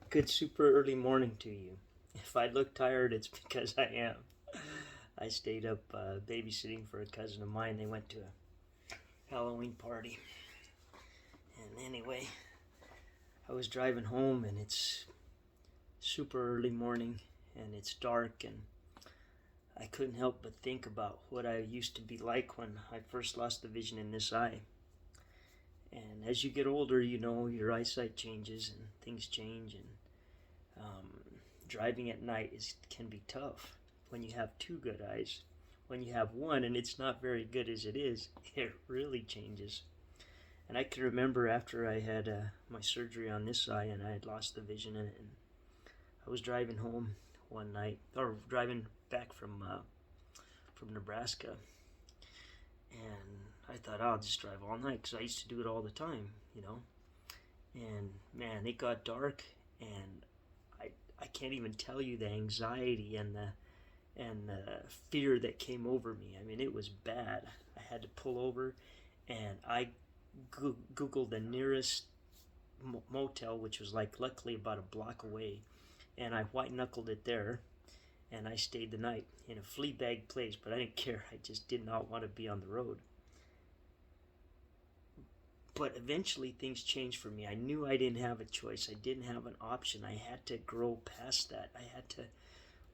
Good super early morning to you. If I look tired, it's because I am. I stayed up babysitting for a cousin of mine. They went to a Halloween party. And anyway, I was driving home and it's super early morning and it's dark and I couldn't help but think about what I used to be like when I first lost the vision in this eye. And as you get older, you know, your eyesight changes and things change and Um, driving at night can be tough when you have two good eyes. When you have one and it's not very good as it is, it really changes. And I can remember after I had my surgery on this eye and I had lost the vision in it, and I was driving home one night, or driving back from Nebraska, and I thought I'll just drive all night because I used to do it all the time, you know. And man, it got dark, and I can't even tell you the anxiety and the fear that came over me. I mean, it was bad. I had to pull over, and I googled the nearest motel, which was like luckily about a block away, and I white knuckled it there, and I stayed the night in a flea bag place. But I didn't care. I just did not want to be on the road. But eventually things changed for me. I knew I didn't have a choice. I didn't have an option. I had to grow past that. I had to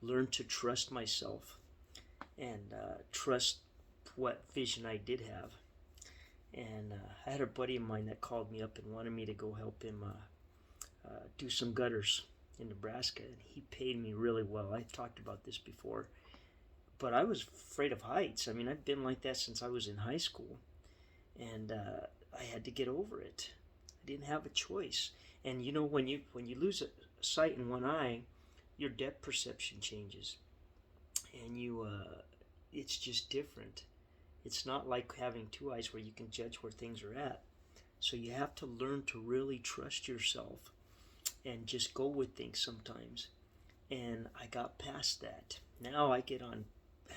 learn to trust myself and trust what vision I did have. And I had a buddy of mine that called me up and wanted me to go help him do some gutters in Nebraska. And he paid me really well. I've talked about this before. But I was afraid of heights. I mean, I've been like that since I was in high school. And I had to get over it. I didn't have a choice. And you know, when you lose a sight in one eye, your depth perception changes, and it's just different. It's not like having two eyes where you can judge where things are at. So you have to learn to really trust yourself and just go with things sometimes. And I got past that. Now I get on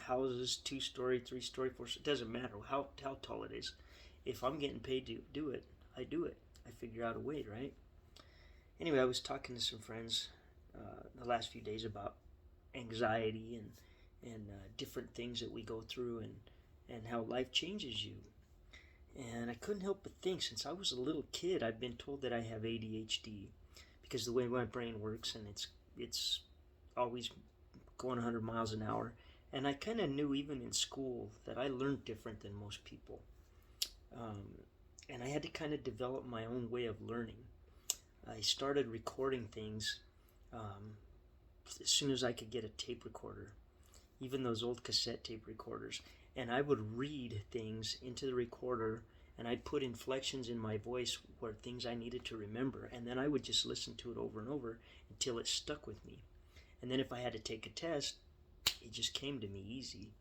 houses, 2 story, 3 story, 4 story. It doesn't matter how tall it is. If I'm getting paid to do it, I do it. I figure out a way, right? Anyway, I was talking to some friends the last few days about anxiety and different things that we go through and how life changes you. And I couldn't help but think, since I was a little kid, I've been told that I have ADHD because the way my brain works, and it's always going 100 miles an hour. And I kind of knew even in school that I learned different than most people. Um, and I had to kind of develop my own way of learning. I started recording things um, as soon as I could get a tape recorder, even those old cassette tape recorders. And I would read things into the recorder and I'd put inflections in my voice where things I needed to remember. And then I would just listen to it over and over until it stuck with me. And then if I had to take a test, it just came to me easy.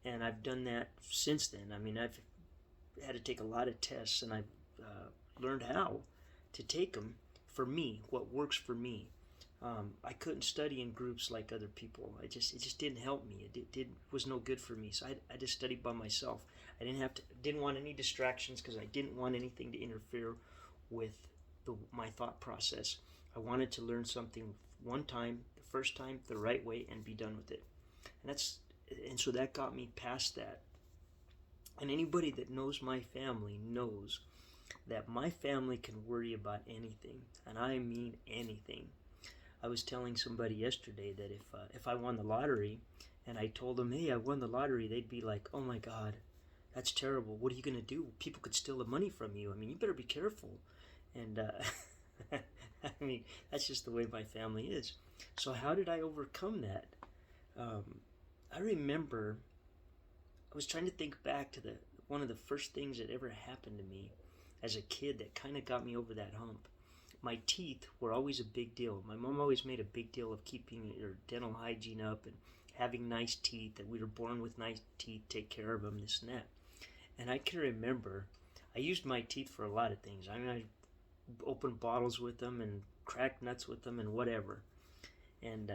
And I've done that since then. I mean, I've had to take a lot of tests and I've learned how to take them for me, what works for me. I couldn't study in groups like other people. It just didn't help me. It was no good for me. So I just studied by myself. I didn't want any distractions because I didn't want anything to interfere with my thought process. I wanted to learn something one time, the first time, the right way, and be done with it. And so that got me past that. And anybody that knows my family knows that my family can worry about anything, and I mean anything. I was telling somebody yesterday that if I won the lottery, and I told them, hey, I won the lottery, they'd be like, oh my God, that's terrible. What are you gonna do? People could steal the money from you. I mean, you better be careful. And I mean, that's just the way my family is. So how did I overcome that? Um, I remember I was trying to think back to the one of the first things that ever happened to me as a kid that kind of got me over that hump. My teeth were always a big deal. My mom always made a big deal of keeping your dental hygiene up and having nice teeth, that we were born with nice teeth, take care of them, this and that. And I can remember I used my teeth for a lot of things. I mean, I opened bottles with them and cracked nuts with them and whatever. And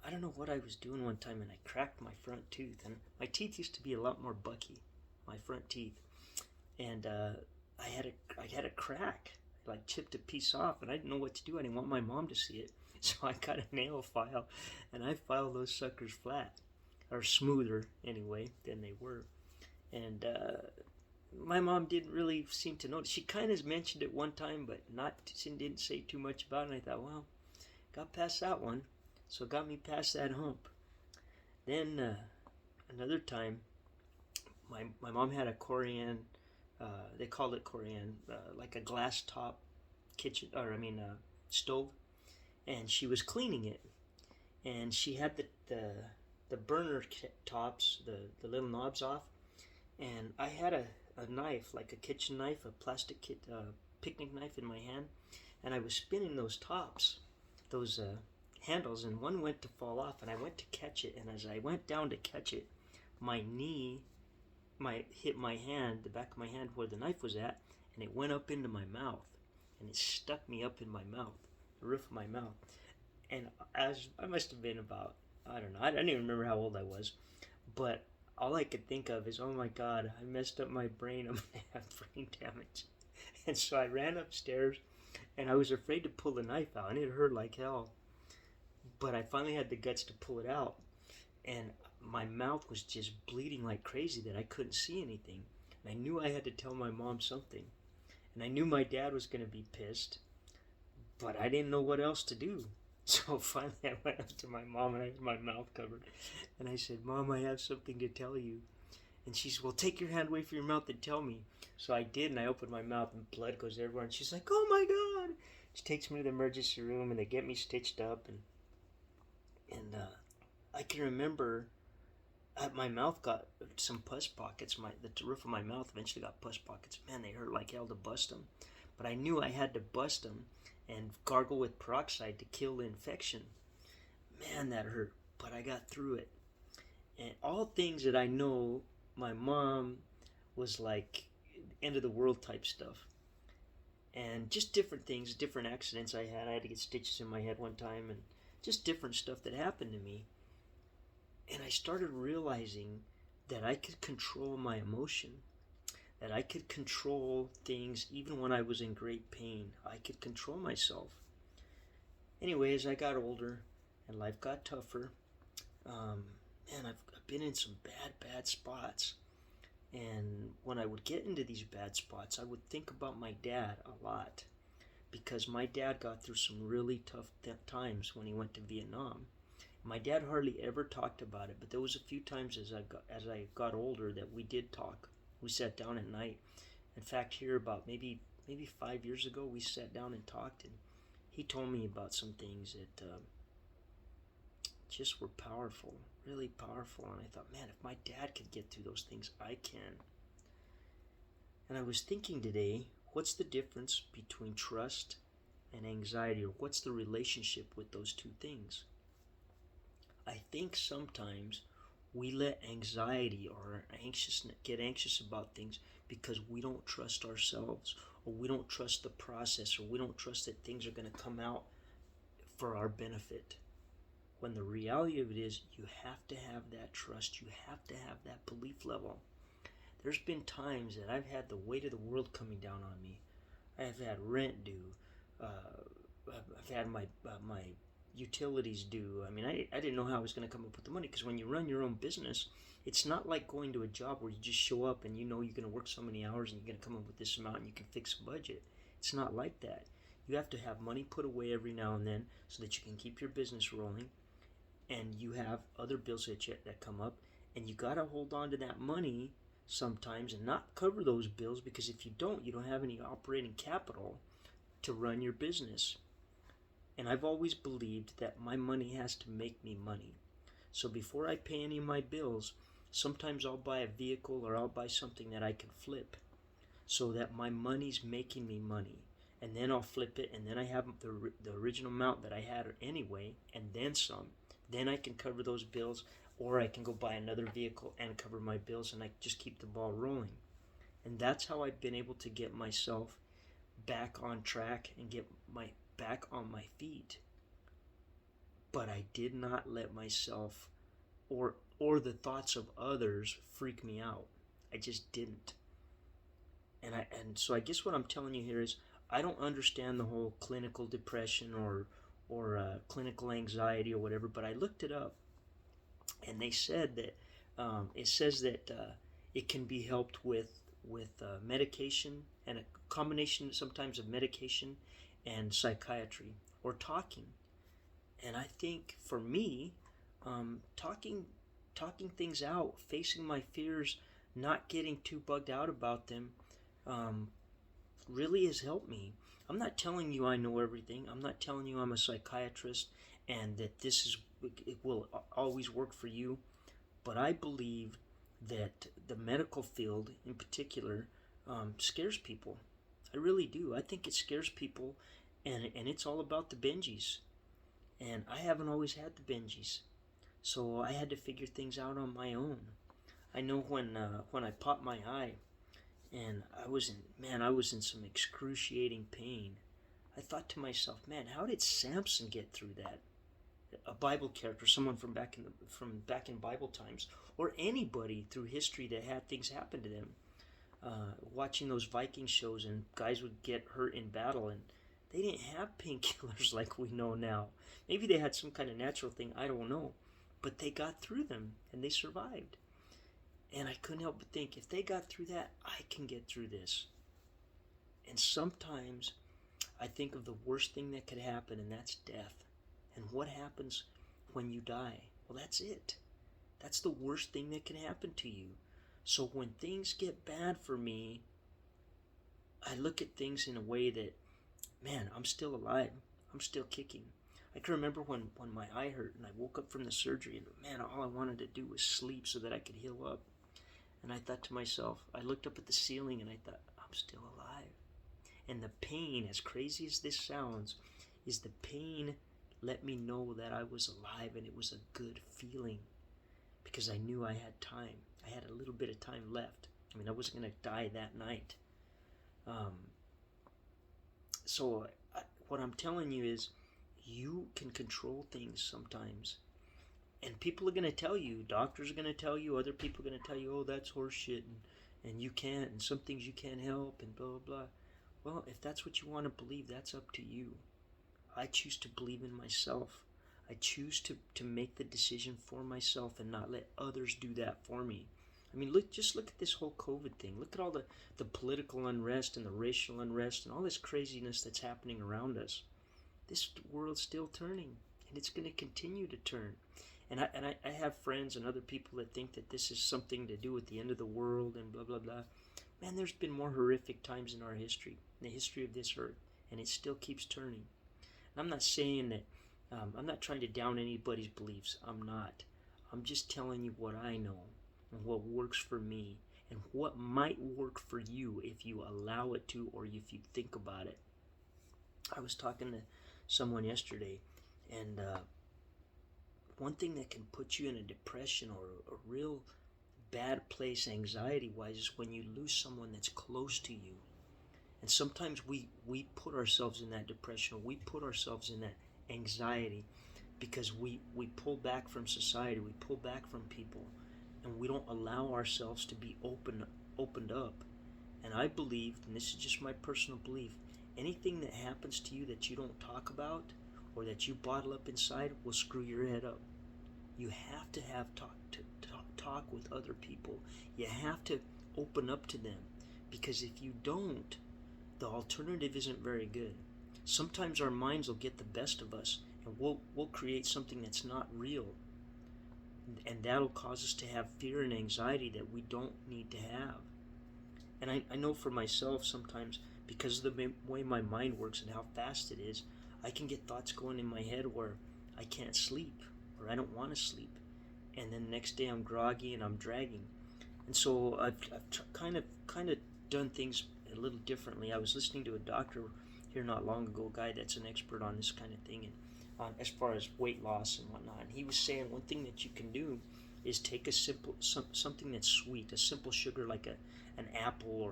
I don't know what I was doing one time, and I cracked my front tooth. And my teeth used to be a lot more bucky, my front teeth. And I had a crack, like chipped a piece off, and I didn't know what to do. I didn't want my mom to see it. So I got a nail file, and I filed those suckers flat, or smoother anyway than they were. And my mom didn't really seem to notice. She kind of mentioned it one time, but didn't say too much about it. And I thought, well, got past that one, so it got me past that hump. Then another time, my mom had a Corian, they called it Corian, like a glass top kitchen, or stove, and she was cleaning it, and she had the burner tops, the little knobs off, and I had a knife, like a kitchen knife, a plastic picnic knife in my hand, and I was spinning those tops, those handles, and one went to fall off, and I went to catch it, and as I went down to catch it, my knee hit my hand, the back of my hand where the knife was at, and it went up into my mouth, and it stuck me up in my mouth, the roof of my mouth. And as I must have been about, I don't know, I don't even remember how old I was, but all I could think of is, oh my God, I messed up my brain, I'm gonna have brain damage. And so I ran upstairs, and I was afraid to pull the knife out, and it hurt like hell. But I finally had the guts to pull it out, and my mouth was just bleeding like crazy that I couldn't see anything. And I knew I had to tell my mom something. And I knew my dad was going to be pissed, but I didn't know what else to do. So finally I went up to my mom, and I had my mouth covered. And I said, Mom, I have something to tell you. And she said, well, take your hand away from your mouth and tell me. So I did, and I opened my mouth, and blood goes everywhere. And she's like, oh my God. She takes me to the emergency room, and they get me stitched up. And I can remember my mouth got some pus pockets. The roof of my mouth eventually got pus pockets. Man, they hurt like hell to bust them. But I knew I had to bust them and gargle with peroxide to kill the infection. Man, that hurt. But I got through it. And all things that I know, my mom was like end of the world type stuff. And just different things, different accidents I had. I had to get stitches in my head one time, and just different stuff that happened to me. And I started realizing that I could control my emotion, that I could control things even when I was in great pain. I could control myself. Anyway, as I got older and life got tougher, man, I've been in some bad spots. And when I would get into these bad spots, I would think about my dad a lot, because my dad got through some really tough times when he went to Vietnam. My dad hardly ever talked about it, but there was a few times as I got older that we did talk. We sat down at night. In fact, here about maybe 5 years ago, we sat down and talked, and he told me about some things that just were powerful, really powerful. And I thought, man, if my dad could get through those things, I can. And I was thinking today, what's the difference between trust and anxiety, or what's the relationship with those two things? I think sometimes we let anxiety or anxiousness get anxious about things because we don't trust ourselves, or we don't trust the process, or we don't trust that things are going to come out for our benefit. When the reality of it is, you have to have that trust, you have to have that belief level. There's been times that I've had the weight of the world coming down on me. I've had rent due, I've had my utilities due. I mean, I didn't know how I was going to come up with the money, because when you run your own business, it's not like going to a job where you just show up and you know you're going to work so many hours and you're going to come up with this amount and you can fix a budget. It's not like that. You have to have money put away every now and then so that you can keep your business rolling, and you have other bills that come up, and you got to hold on to that money sometimes and not cover those bills, because if you don't have any operating capital to run your business. And I've always believed that my money has to make me money. So before I pay any of my bills, sometimes I'll buy a vehicle, or I'll buy something that I can flip, so that my money's making me money. And then I'll flip it, and then I have the original amount that I had anyway, and then some. Then I can cover those bills, or I can go buy another vehicle and cover my bills, and I just keep the ball rolling. And that's how I've been able to get myself back on track and get back on my feet. But I did not let myself or the thoughts of others freak me out. I just didn't. And so I guess what I'm telling you here is, I don't understand the whole clinical depression or clinical anxiety or whatever, but I looked it up, and they said that it says that it can be helped with medication, and a combination sometimes of medication and psychiatry or talking. And I think for me, talking things out, facing my fears, not getting too bugged out about them, um, really has helped me. I'm not telling you I know everything. I'm not telling you I'm a psychiatrist and that it will always work for you. But I believe that the medical field in particular scares people. I really do. I think it scares people, and it's all about the Benjis. And I haven't always had the Benjis, so I had to figure things out on my own. I know when I popped my eye, and I was in some excruciating pain. I thought to myself, man, how did Samson get through that? A Bible character, someone from back in Bible times, or anybody through history that had things happen to them. Watching those Viking shows, and guys would get hurt in battle, and they didn't have painkillers like we know now. Maybe they had some kind of natural thing, I don't know, but they got through them and they survived. And I couldn't help but think, if they got through that, I can get through this. And sometimes I think of the worst thing that could happen, and that's death. And what happens when you die? Well, that's it. That's the worst thing that can happen to you. So when things get bad for me, I look at things in a way that, man, I'm still alive. I'm still kicking. I can remember when my eye hurt and I woke up from the surgery, and man, all I wanted to do was sleep so that I could heal up. And I thought to myself, I looked up at the ceiling and I thought, I'm still alive. And the pain, as crazy as this sounds, is the pain let me know that I was alive, and it was a good feeling because I knew I had time. I had a little bit of time left. I mean, I wasn't going to die that night. So what I'm telling you is, you can control things sometimes. And people are going to tell you, doctors are going to tell you, other people are going to tell you, oh, that's horseshit, and you can't, and some things you can't help, and blah, blah, blah. Well, if that's what you want to believe, that's up to you. I choose to believe in myself. I choose to make the decision for myself and not let others do that for me. I mean, just look at this whole COVID thing. Look at all the political unrest and the racial unrest and all this craziness that's happening around us. This world's still turning, and it's going to continue to turn. And I have friends and other people that think that this is something to do with the end of the world and blah, blah, blah. Man, there's been more horrific times in our history, in the history of this earth, and it still keeps turning. And I'm not saying that, I'm not trying to down anybody's beliefs. I'm not. I'm just telling you what I know and what works for me and what might work for you if you allow it to, or if you think about it. I was talking to someone yesterday, and one thing that can put you in a depression or a real bad place anxiety-wise is when you lose someone that's close to you. And sometimes we put ourselves in that depression, or we put ourselves in that anxiety because we pull back from society, we pull back from people, and we don't allow ourselves to be opened up. And I believe, and this is just my personal belief, anything that happens to you that you don't talk about or that you bottle up inside will screw your head up. You have to have talk with other people. You have to open up to them, because if you don't, the alternative isn't very good. Sometimes our minds will get the best of us, and we'll create something that's not real, and that'll cause us to have fear and anxiety that we don't need to have. And I know for myself, sometimes, because of the way my mind works and how fast it is, I can get thoughts going in my head where I can't sleep, or I don't want to sleep, and then the next day I'm groggy and I'm dragging. And so I've kind of done things a little differently. I was listening to a doctor here not long ago, a guy that's an expert on this kind of thing, and on as far as weight loss and whatnot. And he was saying one thing that you can do is take a something that's sweet, a simple sugar like an apple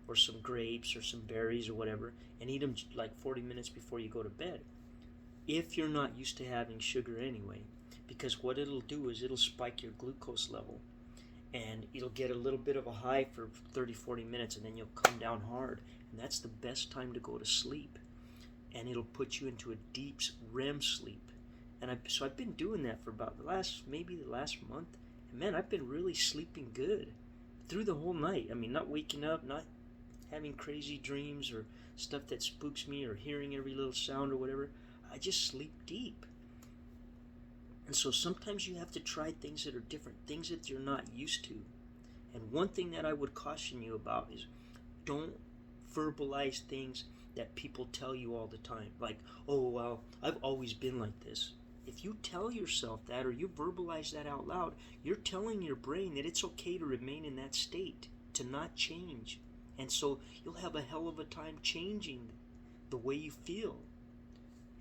or some grapes or some berries or whatever, and eat them like 40 minutes before you go to bed. If you're not used to having sugar anyway, because what it'll do is it'll spike your glucose level, and it'll get a little bit of a high for 30-40 minutes, and then you'll come down hard, And that's the best time to go to sleep. And it'll put you into a deep REM sleep. And so I've been doing that for about the last month. And man, I've been really sleeping good through the whole night. I mean, not waking up, not having crazy dreams or stuff that spooks me or hearing every little sound or whatever. I just sleep deep. And so sometimes you have to try things that are different, things that you're not used to. And one thing that I would caution you about is don't verbalize things that people tell you all the time. Like, oh, well, I've always been like this. If you tell yourself that or you verbalize that out loud, you're telling your brain that it's okay to remain in that state, to not change. And so you'll have a hell of a time changing the way you feel.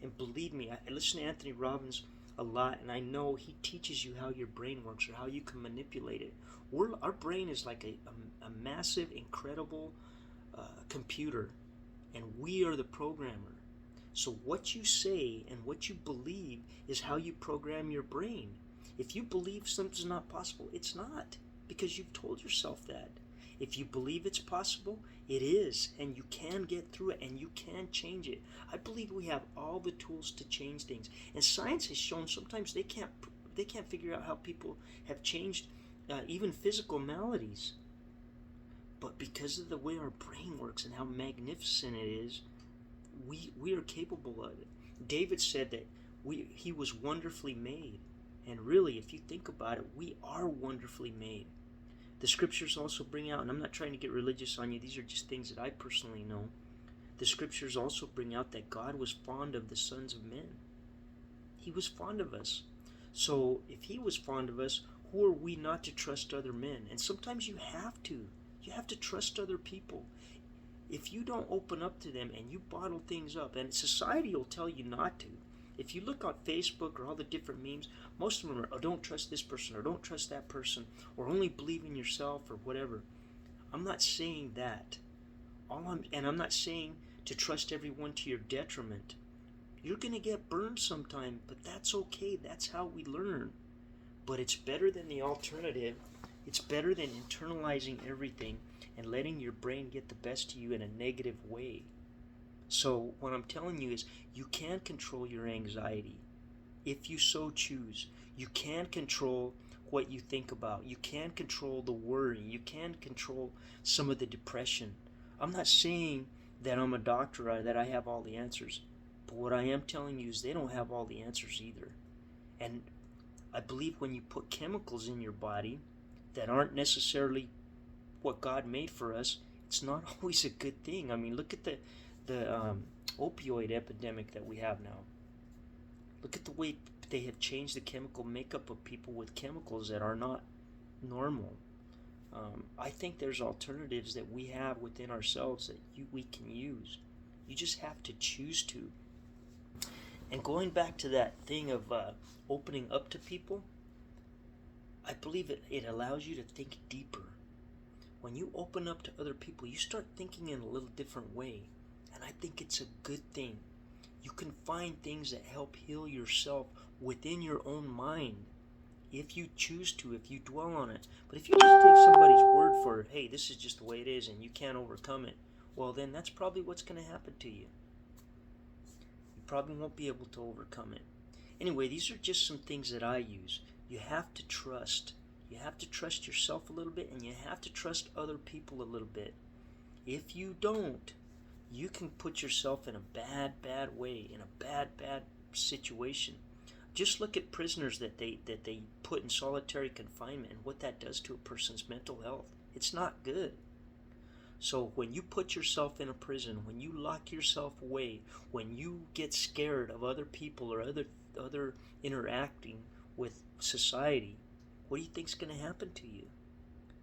And believe me, I listen to Anthony Robbins a lot, and I know he teaches you how your brain works or how you can manipulate it. Our brain is like a massive, incredible computer, and we are the programmer. So what you say and what you believe is how you program your brain. If you believe something's not possible, it's not, because you've told yourself that. If you believe it's possible, it is, and you can get through it, and you can change it. I believe we have all the tools to change things, and science has shown sometimes they can't figure out how people have changed even physical maladies. But because of the way our brain works and how magnificent it is, we are capable of it. David said that he was wonderfully made, and really, if you think about it, we are wonderfully made. The scriptures also bring out, and I'm not trying to get religious on you, these are just things that I personally know. The scriptures also bring out that God was fond of the sons of men. He was fond of us. So if he was fond of us, who are we not to trust other men? And sometimes you have to. You have to trust other people. If you don't open up to them and you bottle things up, and society will tell you not to. If you look on Facebook or all the different memes, most of them are, oh, don't trust this person or don't trust that person or only believe in yourself or whatever. I'm not saying that. I'm not saying to trust everyone to your detriment. You're going to get burned sometime, but that's okay. That's how we learn. But it's better than the alternative. It's better than internalizing everything and letting your brain get the best of you in a negative way. So what I'm telling you is you can control your anxiety if you so choose. You can control what you think about. You can control the worry. You can control some of the depression. I'm not saying that I'm a doctor or that I have all the answers. But what I am telling you is they don't have all the answers either. And I believe when you put chemicals in your body that aren't necessarily what God made for us, it's not always a good thing. I mean, look at the opioid epidemic that we have now. Look at the way they have changed the chemical makeup of people with chemicals that are not normal. I think there's alternatives that we have within ourselves that we can use. You just have to choose to. And going back to that thing of opening up to people, I believe it allows you to think deeper. When you open up to other people, you start thinking in a little different way. And I think it's a good thing. You can find things that help heal yourself within your own mind. If you choose to, if you dwell on it. But if you just take somebody's word for, hey, this is just the way it is and you can't overcome it, well then that's probably what's going to happen to you. You probably won't be able to overcome it. Anyway, these are just some things that I use. You have to trust. You have to trust yourself a little bit, and you have to trust other people a little bit. If you don't, you can put yourself in a bad way, in a bad situation. Just look at prisoners that they put in solitary confinement and what that does to a person's mental health. It's not good. So when you put yourself in a prison, when you lock yourself away, when you get scared of other people or other interacting with society, what do you think's going to happen to you?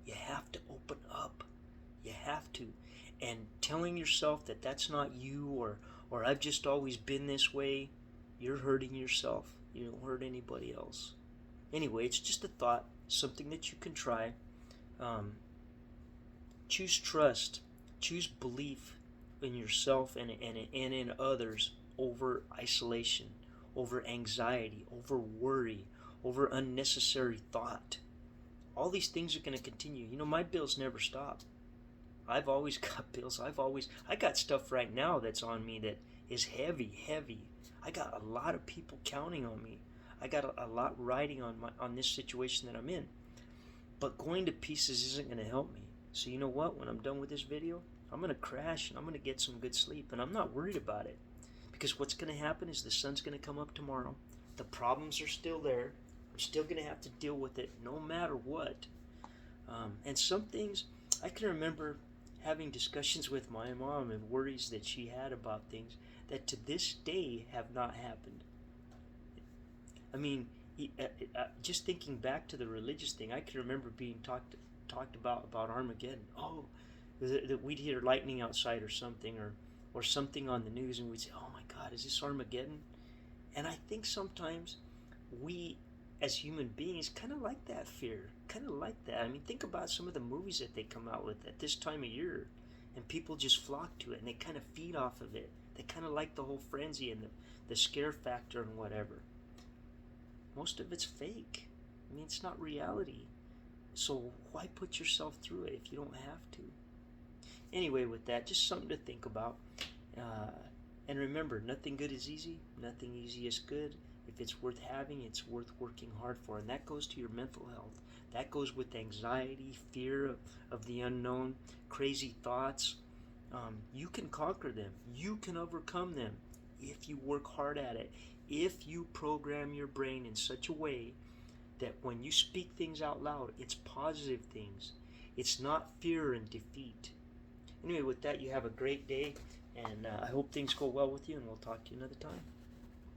You have to open up. You have to. And telling yourself that that's not you or I've just always been this way, you're hurting yourself. You don't hurt anybody else. Anyway, it's just a thought, something that you can try. Choose trust. Choose belief in yourself and in others over isolation, over anxiety, over worry, over unnecessary thought. All these things are going to continue. You know, my bills never stop. I've always got bills. I got stuff right now that's on me that is heavy. I got a lot of people counting on me. I got a lot riding on this situation that I'm in. But going to pieces isn't going to help me. So you know what? When I'm done with this video, I'm going to crash and I'm going to get some good sleep. And I'm not worried about it. Because what's going to happen is the sun's going to come up tomorrow. The problems are still there. I'm still going to have to deal with it no matter what. And some things, I can remember having discussions with my mom and worries that she had about things that to this day have not happened. I mean, just thinking back to the religious thing, I can remember being talked about Armageddon. Oh, that we'd hear lightning outside or something, or something on the news, and we'd say, "Oh my God, is this Armageddon?" And I think sometimes we, as human beings, kind of like that fear, kind of like that. I mean, think about some of the movies that they come out with at this time of year, and people just flock to it, and they kind of feed off of it. They kind of like the whole frenzy and the scare factor and whatever. Most of it's fake. I mean, it's not reality. So why put yourself through it if you don't have to? Anyway, with that, just something to think about. And remember, nothing good is easy. Nothing easy is good. If it's worth having, it's worth working hard for. And that goes to your mental health. That goes with anxiety, fear of the unknown, crazy thoughts. You can conquer them. You can overcome them if you work hard at it. If you program your brain in such a way that when you speak things out loud, it's positive things. It's not fear and defeat. Anyway, with that, you have a great day, and I hope things go well with you, and we'll talk to you another time.